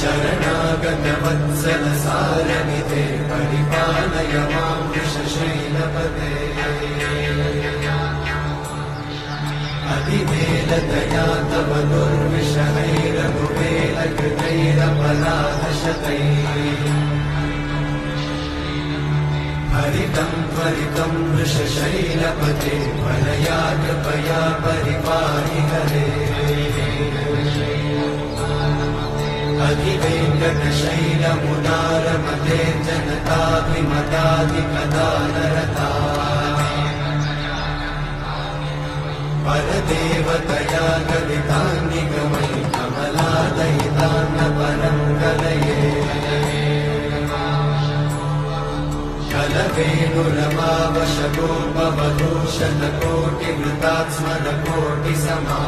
शरणागतवत्सल सारनिधे परिपालय मां वृषशैलपते अधिवेलतया तव दुर्विषहैरघुवेलकृतैरपराधशतैः हरितं त्वरितं वृषशैलपते त्वरया कृपया परिपाहि हरे अधिवेङ्कटशैलमुदारमते जनताभिमताधिकदानरता परदेवतया गदितान्निगमयि कमलादयितान्न परं कलये कलवेणुरमावशगोपवधूषणकोटिवृतात्स्मरकोटिसमा